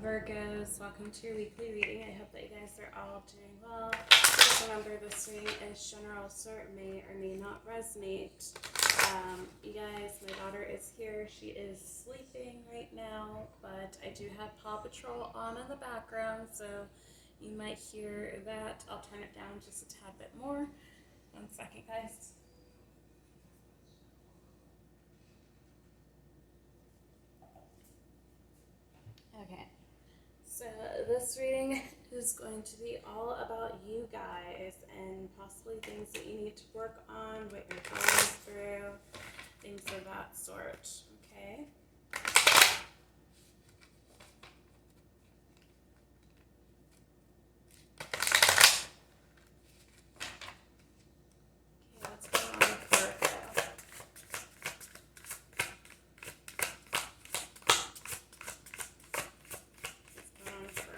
Virgos, welcome to your weekly reading. I hope that you guys are all doing well. Just remember, this reading is general, so it may or may not resonate. You guys, my daughter is here. She is sleeping right now, but I do have Paw Patrol on in the background, so you might hear that. I'll turn it down just a tad bit more. 1 second, guys. Okay. So this reading is going to be all about you guys and possibly things that you need to work on, what you're going through, things of that sort, okay? Okay, what's going on with Virgo? What's going on with Virgo?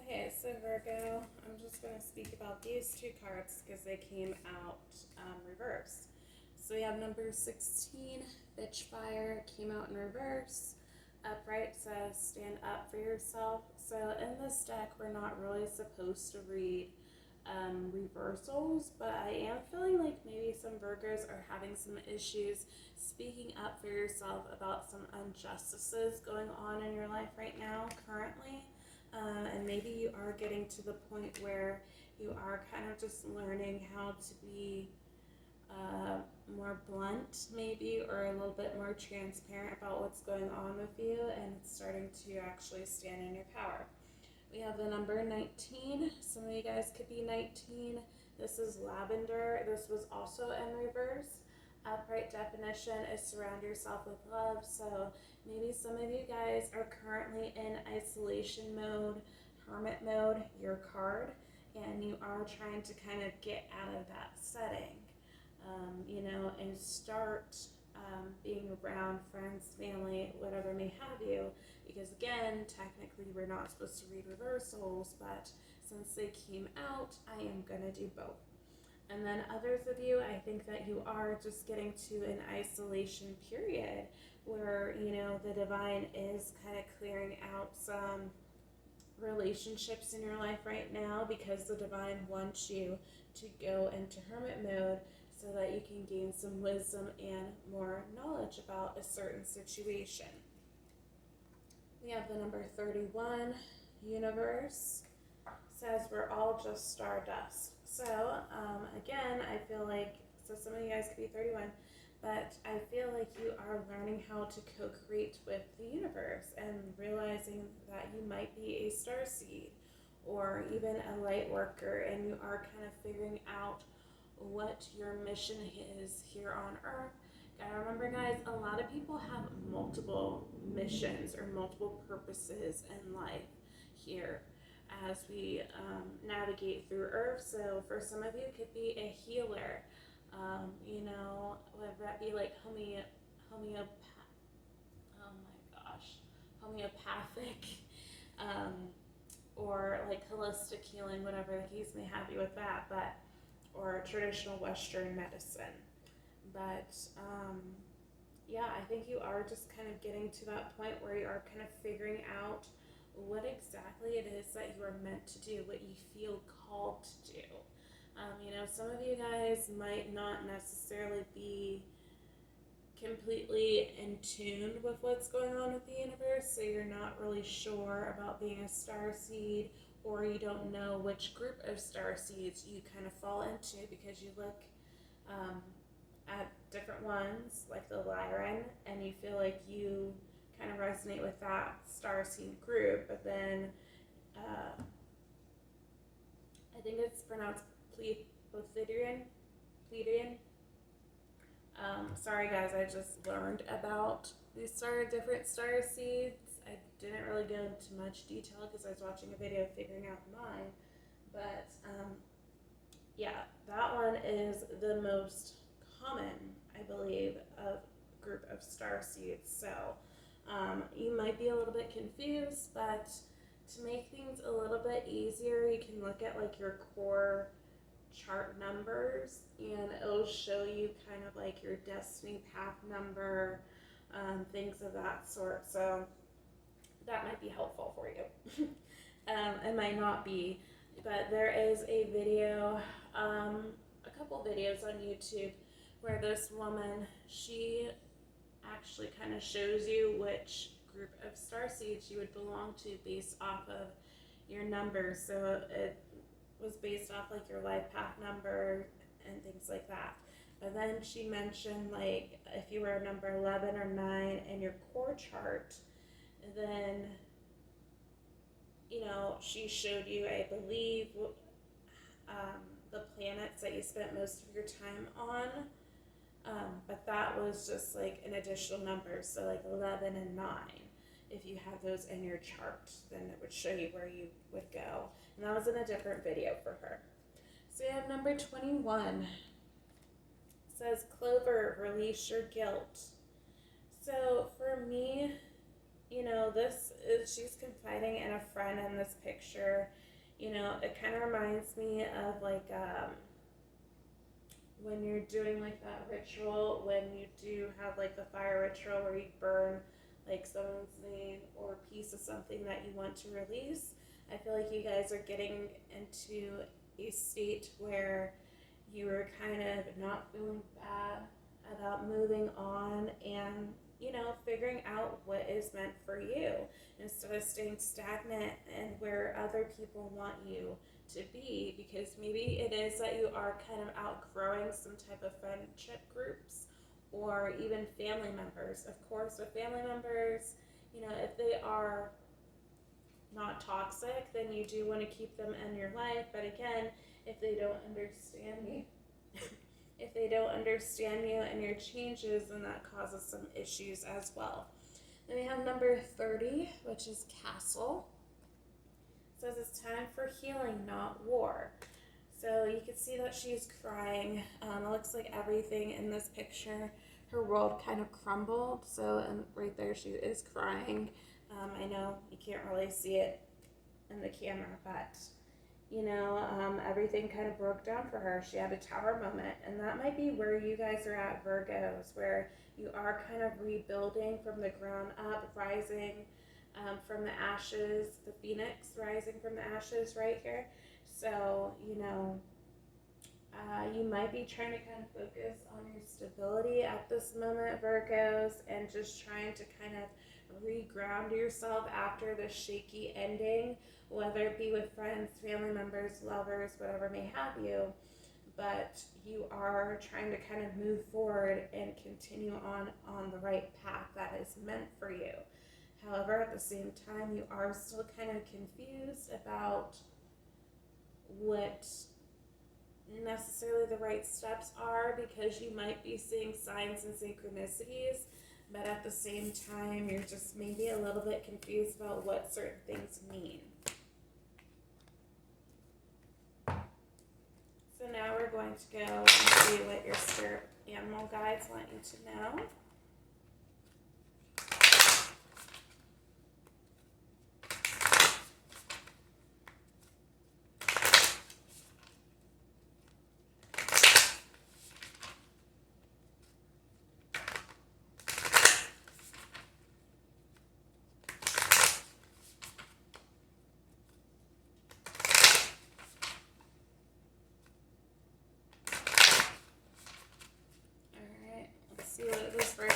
Okay, so Virgo, I'm just going to speak about these two cards because they came out reversed. So we have number 16, Bitchfire, came out in reverse. Upright says stand up for yourself. So in this deck, we're not really supposed to read reversals, but I am feeling like maybe some Virgos are having some issues speaking up for yourself about some injustices going on in your life right now, currently. And maybe you are getting to the point where you are kind of just learning how to be more blunt, maybe, or a little bit more transparent about what's going on with you, and it's starting to actually stand in your power. We have the number 19. Some of you guys could be 19. This is lavender. This was also in reverse. Upright definition is surround yourself with love. So maybe some of you guys are currently in isolation mode, hermit mode, your card, and you are trying to kind of get out of that setting, and start being around friends, family, whatever may have you. Because again, technically we're not supposed to read reversals, but since they came out, I am going to do both. And then others of you, I think that you are just getting to an isolation period where, the divine is kind of clearing out some relationships in your life right now, because the divine wants you to go into hermit mode so that you can gain some wisdom and more knowledge about a certain situation. We have the number 31, universe, says we're all just stardust. So again, I feel like, so some of you guys could be 31, but I feel like you are learning how to co-create with the universe and realizing that you might be a starseed or even a light worker, and you are kind of figuring out what your mission is here on Earth. Gotta remember, guys, a lot of people have multiple missions or multiple purposes in life here as we navigate through Earth. So for some of you, it could be a healer. Would that be like homeopathic, or like holistic healing, whatever the case may have you with that, or traditional Western medicine. But I think you are just kind of getting to that point where you are kind of figuring out what exactly it is that you are meant to do, what you feel called to do. Some of you guys might not necessarily be completely in tune with what's going on with the universe, so you're not really sure about being a starseed, or you don't know which group of starseeds you kind of fall into because you look at different ones, like the Lyran, and you feel like you kind of resonate with that starseed group, but then I think it's pronounced Pleiadian. Sorry guys, I just learned about these different star seeds. I didn't really go into much detail because I was watching a video figuring out mine. But yeah, that one is the most common, I believe, of group of star seeds. So you might be a little bit confused, but to make things a little bit easier, you can look at like your core chart numbers, and it'll show you kind of like your destiny path number, things of that sort. So that might be helpful for you. It might not be, but there is a video, a couple videos on YouTube where this woman, she actually kind of shows you which group of star seeds you would belong to based off of your numbers. So it was based off like your life path number and things like that. But then she mentioned like if you were number 11 or 9 in your core chart, then she showed you, I believe, the planets that you spent most of your time on. But that was just like an additional number, so like 11 and 9. If you have those in your chart, then it would show you where you would go. And that was in a different video for her. So you have number 21. It says, Clover, release your guilt. So for me, this is, she's confiding in a friend in this picture. It kind of reminds me of like when you're doing like that ritual, when you do have like the fire ritual where you burn like someone's name or a piece of something that you want to release. I feel like you guys are getting into a state where you are kind of not feeling bad about moving on and, figuring out what is meant for you instead of staying stagnant and where other people want you to be, because maybe it is that you are kind of outgrowing some type of friendship groups or even family members. Of course, with family members, if they are not toxic, then you do want to keep them in your life. But again, if they don't understand you, and your changes, then that causes some issues as well. Then we have number 30, which is Castle. It says it's time for healing, not war. So you can see that she's crying. It looks like everything in this picture, her world kind of crumbled. So and right there she is crying. I know you can't really see it in the camera, but everything kind of broke down for her. She had a tower moment, and that might be where you guys are at, Virgos, where you are kind of rebuilding from the ground up, rising from the ashes, the phoenix rising from the ashes right here. So, you might be trying to kind of focus on your stability at this moment, Virgos, and just trying to kind of reground yourself after the shaky ending, whether it be with friends, family members, lovers, whatever may have you. But you are trying to kind of move forward and continue on the right path that is meant for you. However, at the same time, you are still kind of confused about what necessarily the right steps are, because you might be seeing signs and synchronicities, but at the same time, you're just maybe a little bit confused about what certain things mean. So now we're going to go and see what your spirit animal guides want you to know. See what it is for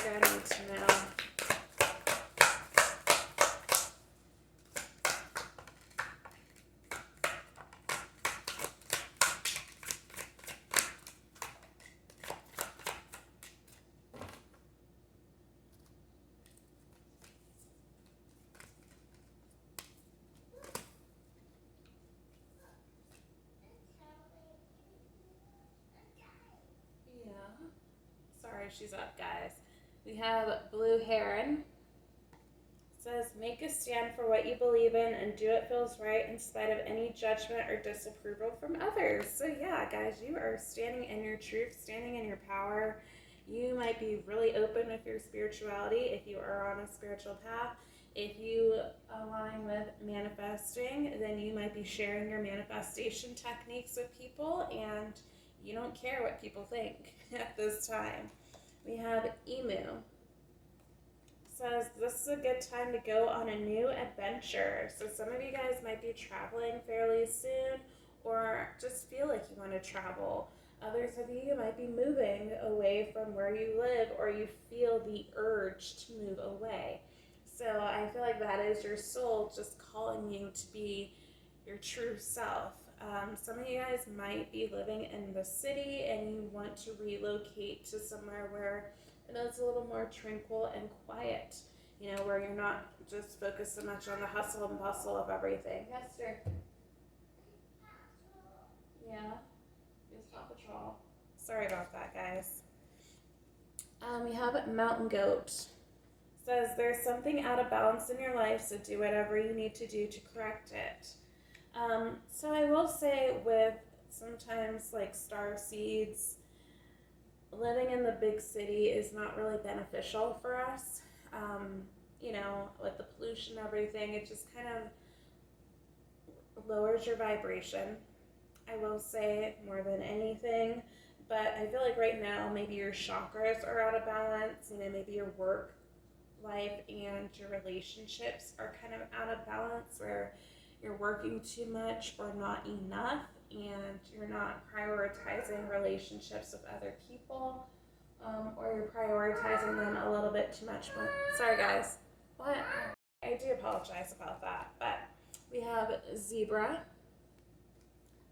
Sorry, she's up, guys. We have Blue Heron. It says, make a stand for what you believe in and do what feels right in spite of any judgment or disapproval from others. So yeah, guys, you are standing in your truth, standing in your power. You might be really open with your spirituality if you are on a spiritual path. If you align with manifesting, then you might be sharing your manifestation techniques with people, and you don't care what people think at this time. We have Emu. Says this is a good time to go on a new adventure. So some of you guys might be traveling fairly soon, or just feel like you want to travel. Others of you might be moving away from where you live, or you feel the urge to move away. So I feel like that is your soul just calling you to be your true self. Some of you guys might be living in the city and you want to relocate to somewhere where it is a little more tranquil and quiet, you know, where you're not just focused so much on the hustle and bustle of everything. Yes, sir. Yeah, it's Paw Patrol. Sorry about that, guys. We have Mountain Goat. Says there's something out of balance in your life, so do whatever you need to do to correct it. So I will say with sometimes like star seeds, living in the big city is not really beneficial for us. You know, with the pollution and everything, it just kind of lowers your vibration. I will say more than anything, but I feel like right now maybe your chakras are out of balance. You know, maybe your work life and your relationships are kind of out of balance, where you're working too much or not enough, and you're not prioritizing relationships with other people, or you're prioritizing them a little bit too much. Sorry guys, what? I do apologize about that. But we have Zebra.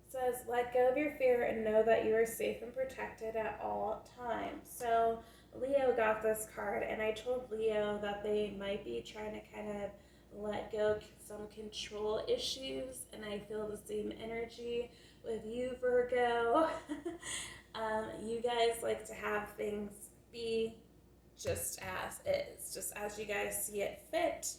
It says let go of your fear and know that you are safe and protected at all times. So Leo got this card, and I told Leo that they might be trying to kind of let go of some control issues, and I feel the same energy with you, Virgo. You guys like to have things be just as is, just as you guys see it fit.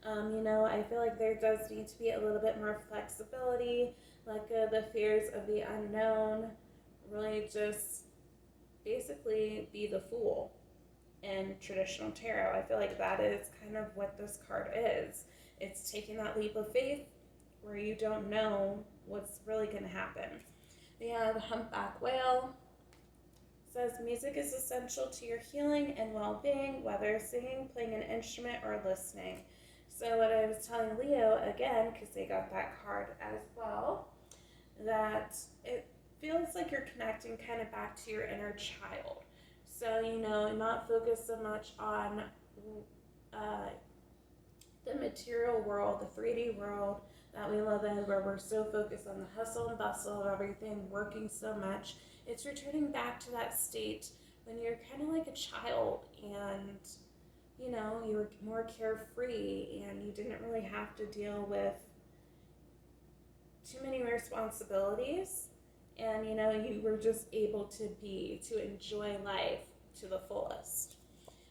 You know, I feel like there does need to be a little bit more flexibility, let go of the fears of the unknown, really just basically be the fool in traditional tarot. I feel like that is kind of what this card is. It's taking that leap of faith where you don't know what's really going to happen. We have Humpback Whale. It says music is essential to your healing and well-being, whether singing, playing an instrument, or listening. So what I was telling Leo, again, because they got that card as well, that it feels like you're connecting kind of back to your inner child. So, you know, not focus so much on the material world, the 3D world that we live in, where we're so focused on the hustle and bustle of everything, working so much. It's returning back to that state when you're kind of like a child, and, you know, you were more carefree and you didn't really have to deal with too many responsibilities. And, you know, you were just able to enjoy life to the fullest.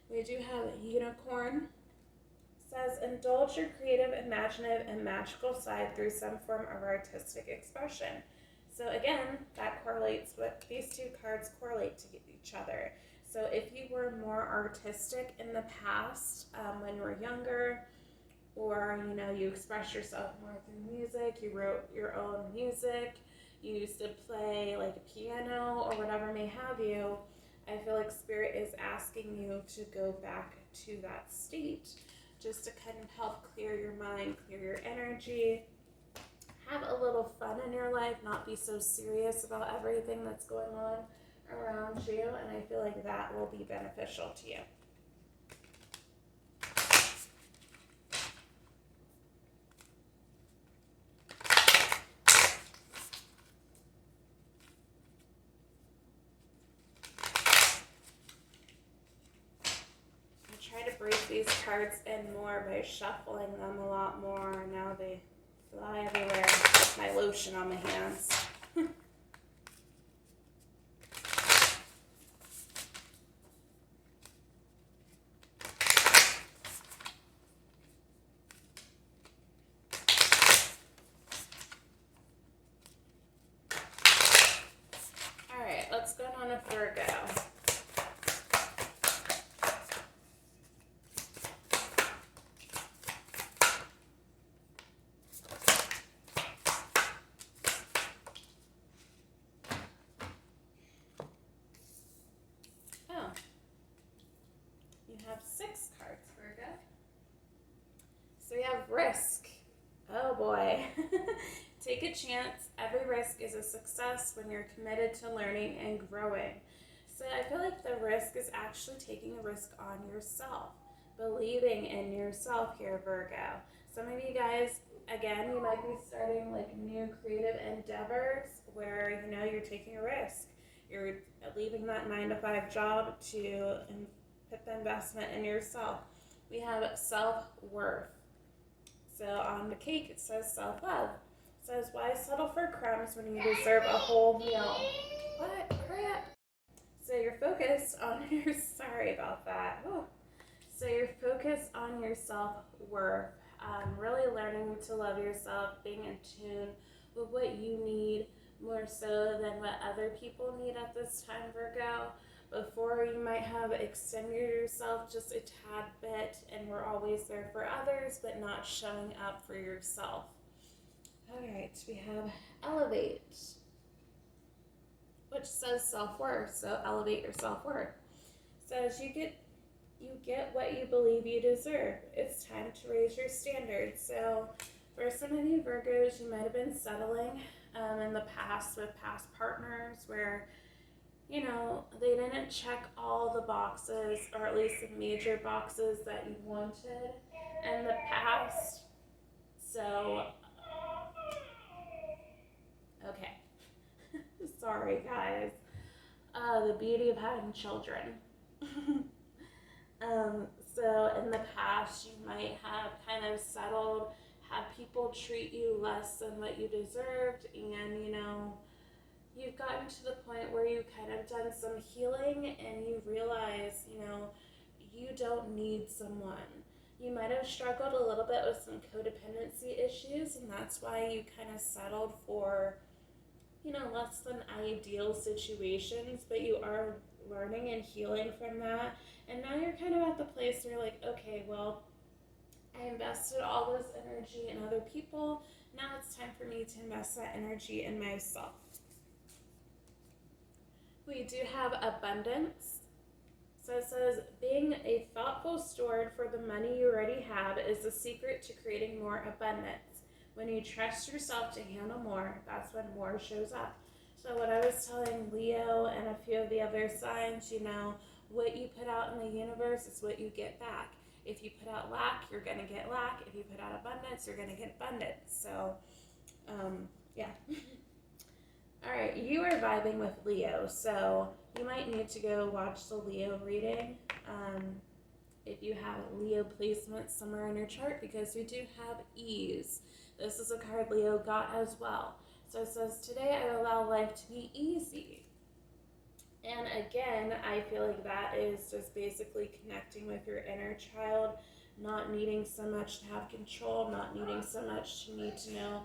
We do have Unicorn. It says, indulge your creative, imaginative, and magical side through some form of artistic expression. So again, that correlates with, these two cards correlate to each other. So if you were more artistic in the past, when you were younger, or, you know, you expressed yourself more through music, you wrote your own music, you used to play like a piano or whatever may have you, I feel like Spirit is asking you to go back to that state, just to kind of help clear your mind, clear your energy, have a little fun in your life, not be so serious about everything that's going on around you, and I feel like that will be beneficial to you. Break these cards in more by shuffling them a lot more. Now they fly everywhere with my lotion on my hands. one of Virgo. Oh, you have 6 cards, Virgo. So we have risk. Oh boy. Take a chance. Every risk is a success when you're committed to learning and growing. So I feel like the risk is actually taking a risk on yourself, believing in yourself here, Virgo. Some of you guys, again, you might be starting like new creative endeavors where you're taking a risk. You're leaving that 9-to-5 job to put the investment in yourself. We have self-worth. So on the cake it says self-love. It says, why settle for crumbs when you deserve a whole meal? What? Crap. So you're focused on your, sorry about that. Ooh. So you're focused on your self-worth, really learning to love yourself, being in tune with what you need more so than what other people need at this time, Virgo. Before you might have extended yourself just a tad bit and we're always there for others but not showing up for yourself. Alright, we have elevate, which says self-worth, so elevate your self-worth. Says you get what you believe you deserve. It's time to raise your standards. So for some of you Virgos, you might have been settling in the past with past partners where they didn't check all the boxes, or at least the major boxes that you wanted in the past. So, okay. Sorry, guys. The beauty of having children. So in the past, you might have kind of settled, have people treat you less than what you deserved, and you've gotten to the point where you've kind of done some healing and you realize, you don't need someone. You might have struggled a little bit with some codependency issues, and that's why you kind of settled for, less than ideal situations, but you are learning and healing from that. And now you're kind of at the place where you're like, okay, well, I invested all this energy in other people. Now it's time for me to invest that energy in myself. We do have abundance. So it says, being a thoughtful steward for the money you already have is the secret to creating more abundance. When you trust yourself to handle more, that's when more shows up. So what I was telling Leo and a few of the other signs, what you put out in the universe is what you get back. If you put out lack, you're going to get lack. If you put out abundance, you're going to get abundance. So, yeah. All right, you are vibing with Leo, so you might need to go watch the Leo reading if you have Leo placement somewhere in your chart, because we do have ease. This is a card Leo got as well. So it says, today I allow life to be easy. And again, I feel like that is just basically connecting with your inner child, not needing so much to have control, not needing so much to need to know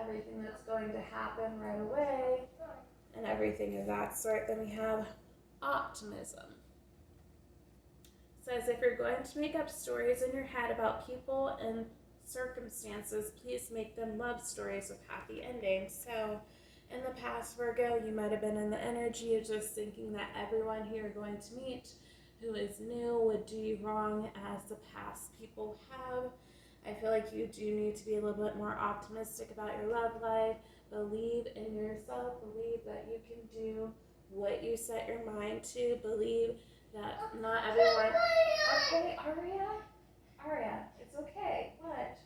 everything that's going to happen right away, and everything of that sort. Then we have optimism. It says, if you're going to make up stories in your head about people and circumstances, please make them love stories with happy endings. So in the past, Virgo, you might have been in the energy of just thinking that everyone who you're going to meet who is new would do you wrong as the past people have. I feel like you do need to be a little bit more optimistic about your love life. Believe in yourself. Believe that you can do what you set your mind to. Believe that not everyone... Okay, Aria? Aria, it's okay. What?